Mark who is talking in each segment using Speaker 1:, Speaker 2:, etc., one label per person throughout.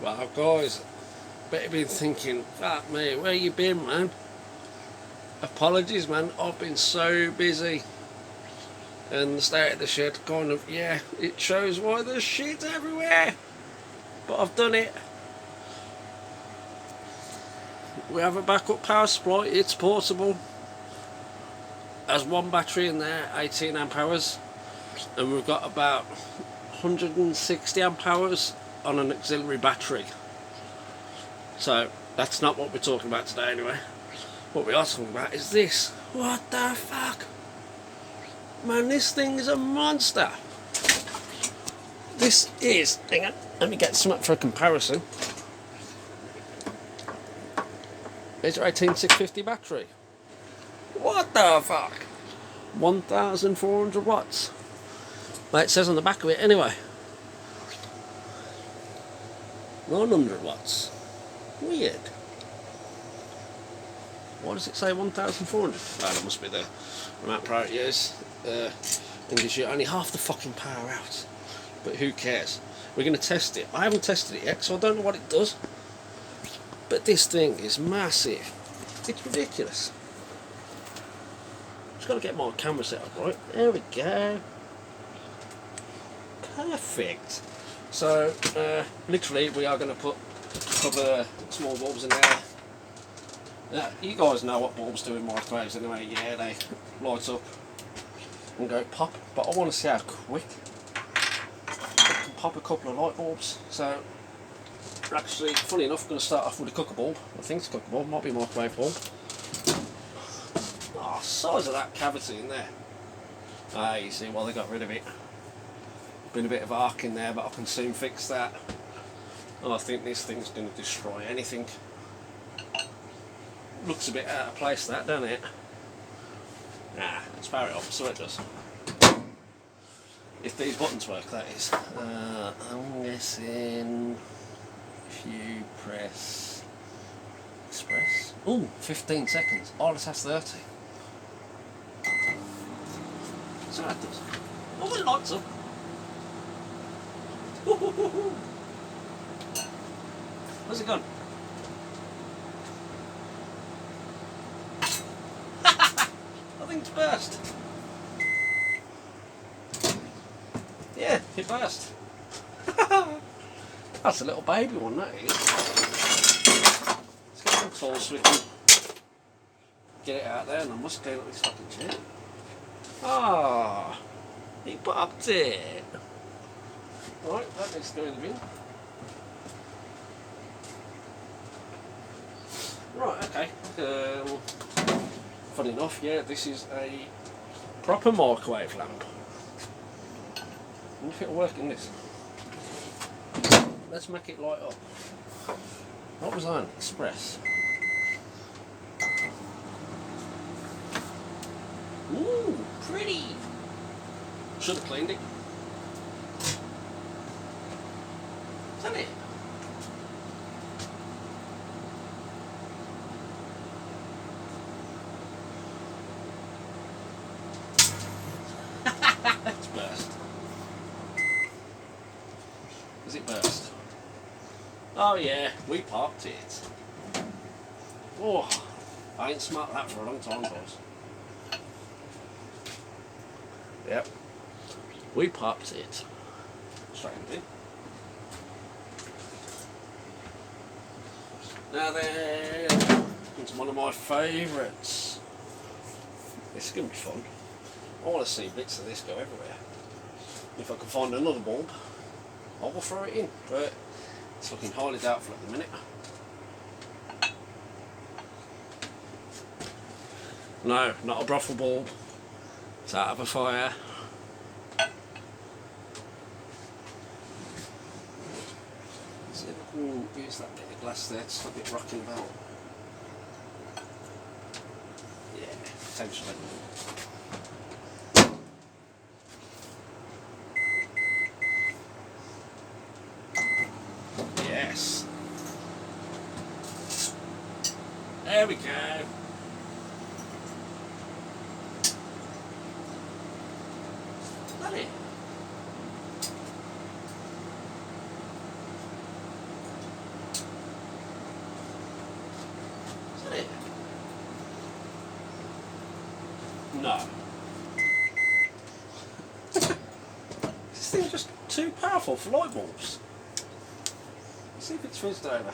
Speaker 1: Well, guys, bet you've been thinking, fuck me, where you been, man? Apologies, man, I've been so busy. And the state of the shed kind of, yeah, it shows why there's shit everywhere. But I've done it. We have a backup power supply, it's portable. There's one battery in there, 18 amp hours. And we've got about 160 amp hours on an auxiliary battery. So that's not what we're talking about today anyway. What we are talking about is this. What the fuck? Man, this thing is a monster. This is, hang on, let me get something for a comparison. It's our 18650 battery. What the fuck? 1,400 watts. Well, it says on the back of it anyway. 900 watts. Weird. Why does it say 1,400? Oh, that must be the amount per hour it is. And gives you only half the fucking power out. But who cares? We're going to test it. I haven't tested it yet, so I don't know what it does. But this thing is massive. It's ridiculous. Just got to get my camera set up right. There we go. Perfect. So, literally, we are going to put a couple of small bulbs in there. Now, you guys know what bulbs do in microwaves anyway. Yeah, they light up and go pop. But I want to see how quick I can pop a couple of light bulbs. So, actually, funny enough, I'm going to start off with a cooker bulb. I think it's a cooker bulb, might be a microwave bulb. Oh, size of that cavity in there. Ah, you see, well, they got rid of it. Been a bit of arc in there, but I can soon fix that. And I think this thing's going to destroy anything. Looks a bit out of place, that, doesn't it? Nah, let's power it up, so it does. If these buttons work, that is. I'm guessing if you press express. Ooh, 15 seconds. Oh, this has 30. So that does. Oh, it lights up. Where's it gone? I think it's burst. Yeah, it burst. That's a little baby one, that is. Let's get some tools so we can get it out there, and I must clean up this fucking shit. Ah, he popped it. Right, that needs to go in the bin. Right, okay. Funny enough, yeah, this is a proper microwave lamp. I wonder if it'll work in this. Let's make it light up. What was on? Express. Ooh, pretty! Should have cleaned it. Is that it? It's burst. Has it burst? Oh yeah, we popped it. Oh, I ain't smelt that for a long time, boys. Yep, we popped it. Straight in the bin. Now then, it's one of my favourites. This is going to be fun. I want to see bits of this go everywhere. If I can find another bulb, I will throw it in, but it's looking highly doubtful at the minute. No, not a brothel bulb. It's out of a fire. See if I can use that bit of glass there to stop it rocking about. Yeah, potentially. Yes. There we go. That it? No. This thing's just too powerful for light bulbs. Let's see if it's fizzed over.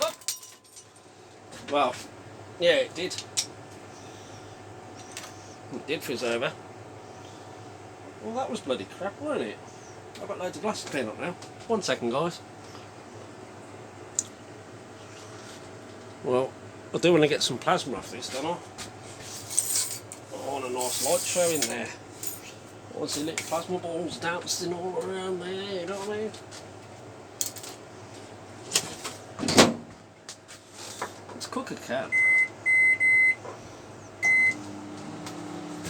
Speaker 1: Oh. Well, yeah, it did. It did fizz over. Well, that was bloody crap, wasn't it? I've got loads of glass to clean up now. 1 second, guys. Well, I do want to get some plasma off this, don't I? I want a nice light show in there. I want to see little plasma balls dancing all around there, you know what I mean? Let's cook a can.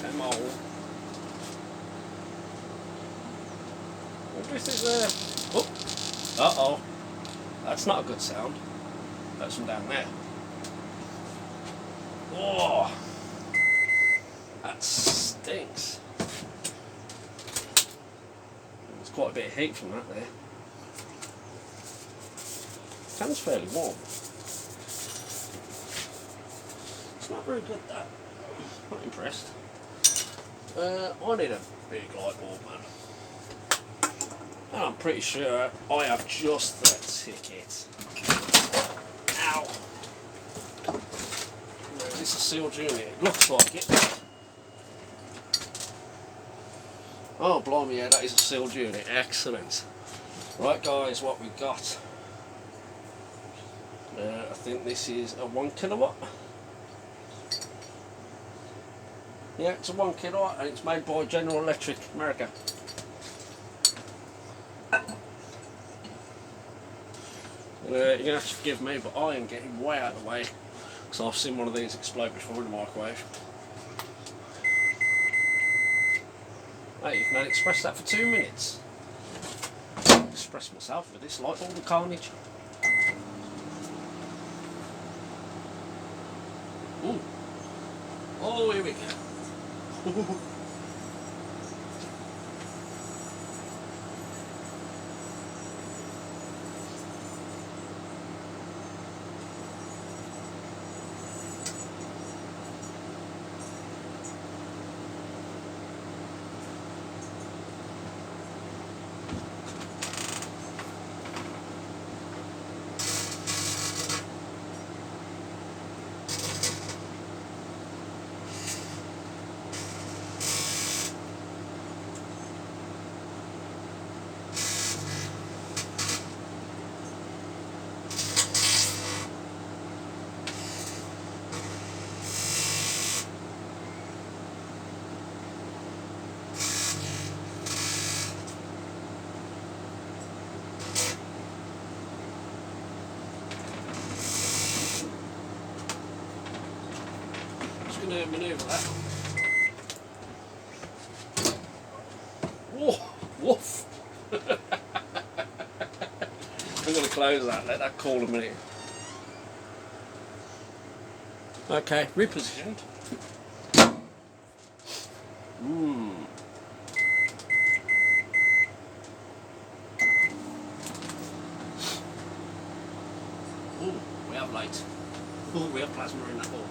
Speaker 1: Come on. What do you think there? Oh! Uh-oh. That's not a good sound. That's from down there. Oh! That stinks. There's quite a bit of heat from that there. Can's fairly warm. It's not very good, that. Not impressed. I need a big light bulb, man. And I'm pretty sure I have just the ticket. Ow! No, is this a sealed unit? It looks like it. Oh, blimey, yeah, that is a sealed unit. Excellent. Right, guys, what we got? I think this is a 1 kilowatt. Yeah, it's a 1 kilowatt and it's made by General Electric, America. You're going to have to forgive me, but I am getting way out of the way because I've seen one of these explode before in the microwave. Hey, you can only express that for 2 minutes. Express myself with this light bulb carnage. Ooh. Oh, here we go. Going to manoeuvre that. Whoa, woof! I'm going to close that, let that cool a minute. Okay, repositioned. Ooh, we have light. Ooh, we have plasma in that bulb.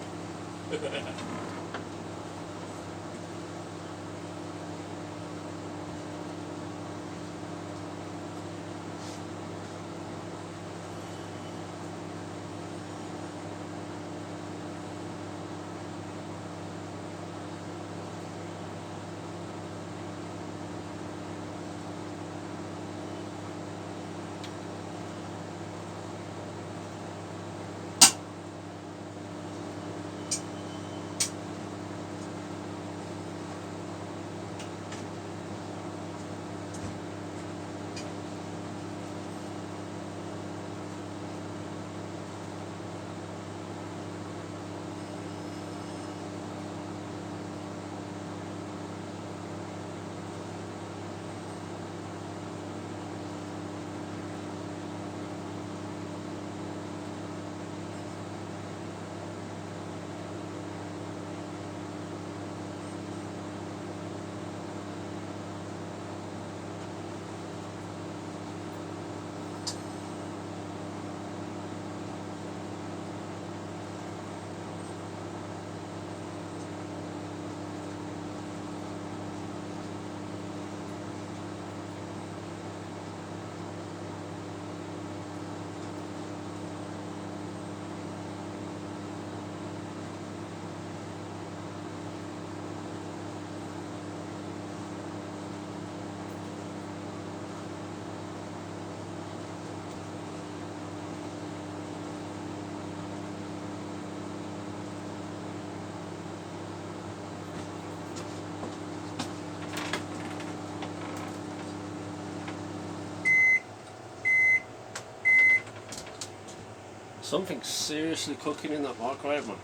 Speaker 1: Something's seriously cooking in that microwave, man.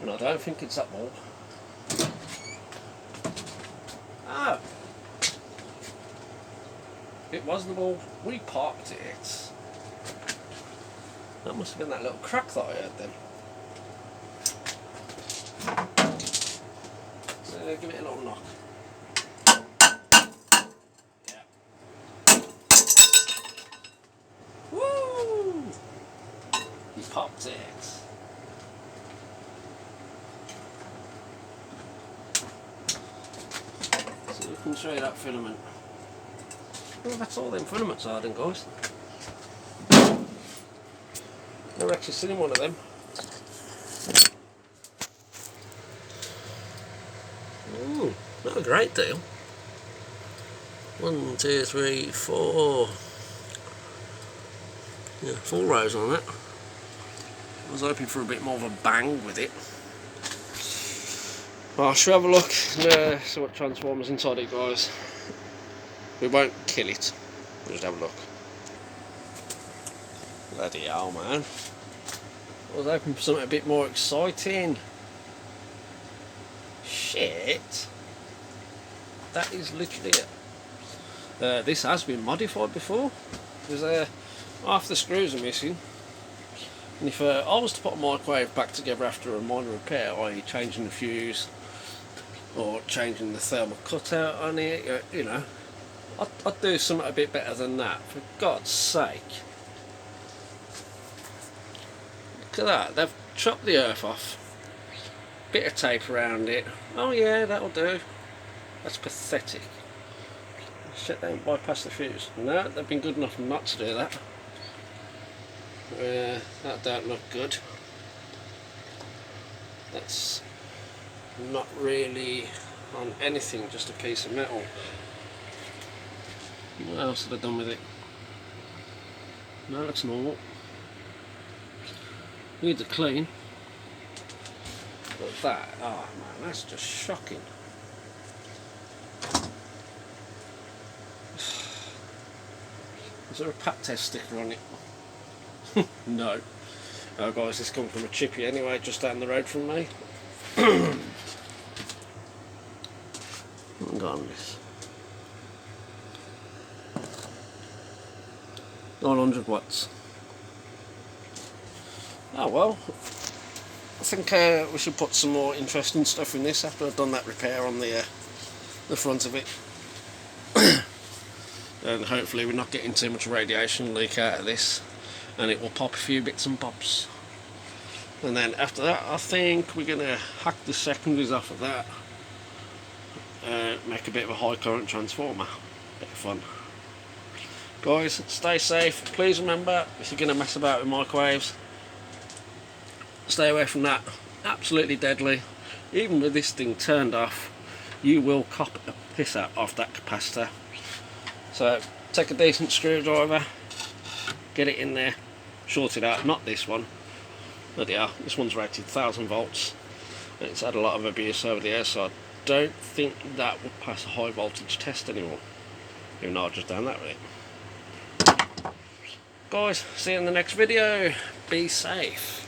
Speaker 1: And I don't think it's that ball. Oh! It was the ball. We popped it. That must have been that little crack that I heard then. So give it a little knock. Yeah. Woo! He popped it. So you can show you that filament. Well, that's all them filaments are then, guys. Never actually seen one of them. Ooh, not a great deal. 1, 2, 3, 4. Yeah, 4 rows on it. I was hoping for a bit more of a bang with it. Well, should we have a look and see what transformers inside it, guys? We won't kill it. We'll just have a look. Bloody hell, man. I was hoping for something a bit more exciting. Shit. That is literally it. This has been modified before. There's half the screws are missing. And if I was to put a microwave back together after a minor repair, i.e. changing the fuse or changing the thermal cutout on it, you know, I'd do something a bit better than that, for God's sake. Look at that, they've chopped the earth off, bit of tape around it. Oh yeah, that'll do. That's pathetic. Shit, they don't bypass the fuse. No, they've been good enough not to do that. That don't look good. That's not really on anything, just a piece of metal. What else have I done with it? No, that's normal. Need to clean. But that, oh man, that's just shocking. Is there a pat test sticker on it? No. Oh guys, this comes from a chippy anyway, just down the road from me. Hang on this. 900 watts. Oh well, I think we should put some more interesting stuff in this after I've done that repair on the front of it. And hopefully we're not getting too much radiation leak out of this, and it will pop a few bits and bobs. And then after that, I think we're going to hack the secondaries off of that, make a bit of a high current transformer. Bit of fun. Guys, stay safe. Please remember, if you're going to mess about with microwaves, stay away from that. Absolutely deadly. Even with this thing turned off, you will cop a piss out of that capacitor. So take a decent screwdriver, get it in there, short it out. Not this one. Bloody hell, this one's rated 1000 volts. And it's had a lot of abuse over the years, so I don't think that would pass a high voltage test anymore. Even though I've just done that with it. Guys, see you in the next video. Be safe.